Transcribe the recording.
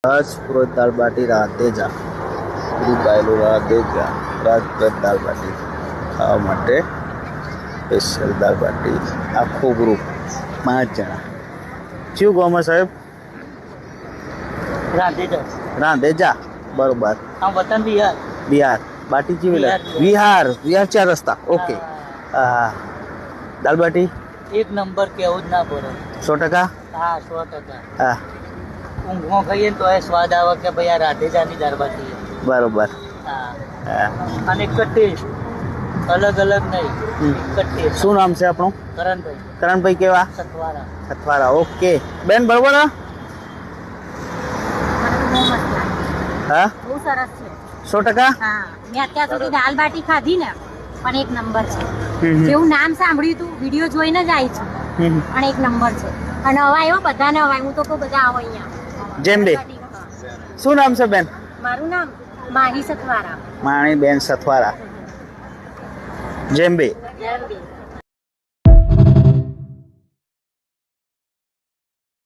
રાજપુરોહિત દાળ બાટી રાધેજા દુબાયેલું રાધેજા રાજપુરોહિત દાળ બાટી ખાવા માટે સ્પેશિયલ દાળ બાટી આખું ગ્રુપ 5 જણા શું ગોમાં સાહેબ રાધેજા બરોબર वतन बिहार बिहार बाटी जी मिला बिहार 4 रस्ता ओके हाँ दाल बाटी एक नंबर के ना बोलो 100%। हाँ 100%। हाँ ઊંઘો ખાઈએ તો એ સ્વાદ આવે કે ભાઈ આ રાધેજાની દાળ બાટી बरोबर હા हाँ અને એક જ ટેસ્ટ અલગ અલગ નહીં એક જ ટેસ્ટ શું નામ છે આપણું કરણભાઈ કરણભાઈ કેવા સતવારા સથવારા ઓકે બેન બરોબર હા બહુ સરસ છે 100%। હા મેં અત્યાર સુધી દાલ બાટી ખાધી ને પણ એક નંબર છે જેવું નામ સાંભળ્યું હતું વિડીયો જોઈને જ આવી છું પણ એક નંબર છે અને હવે આવ્યો બધાને હવે હું તો કહું બધા આવો અહીંયા જેમ્બે શું નામ છે બેન મારું નામ માહી સથવારા માણી બેન સથવારા જેમ્બે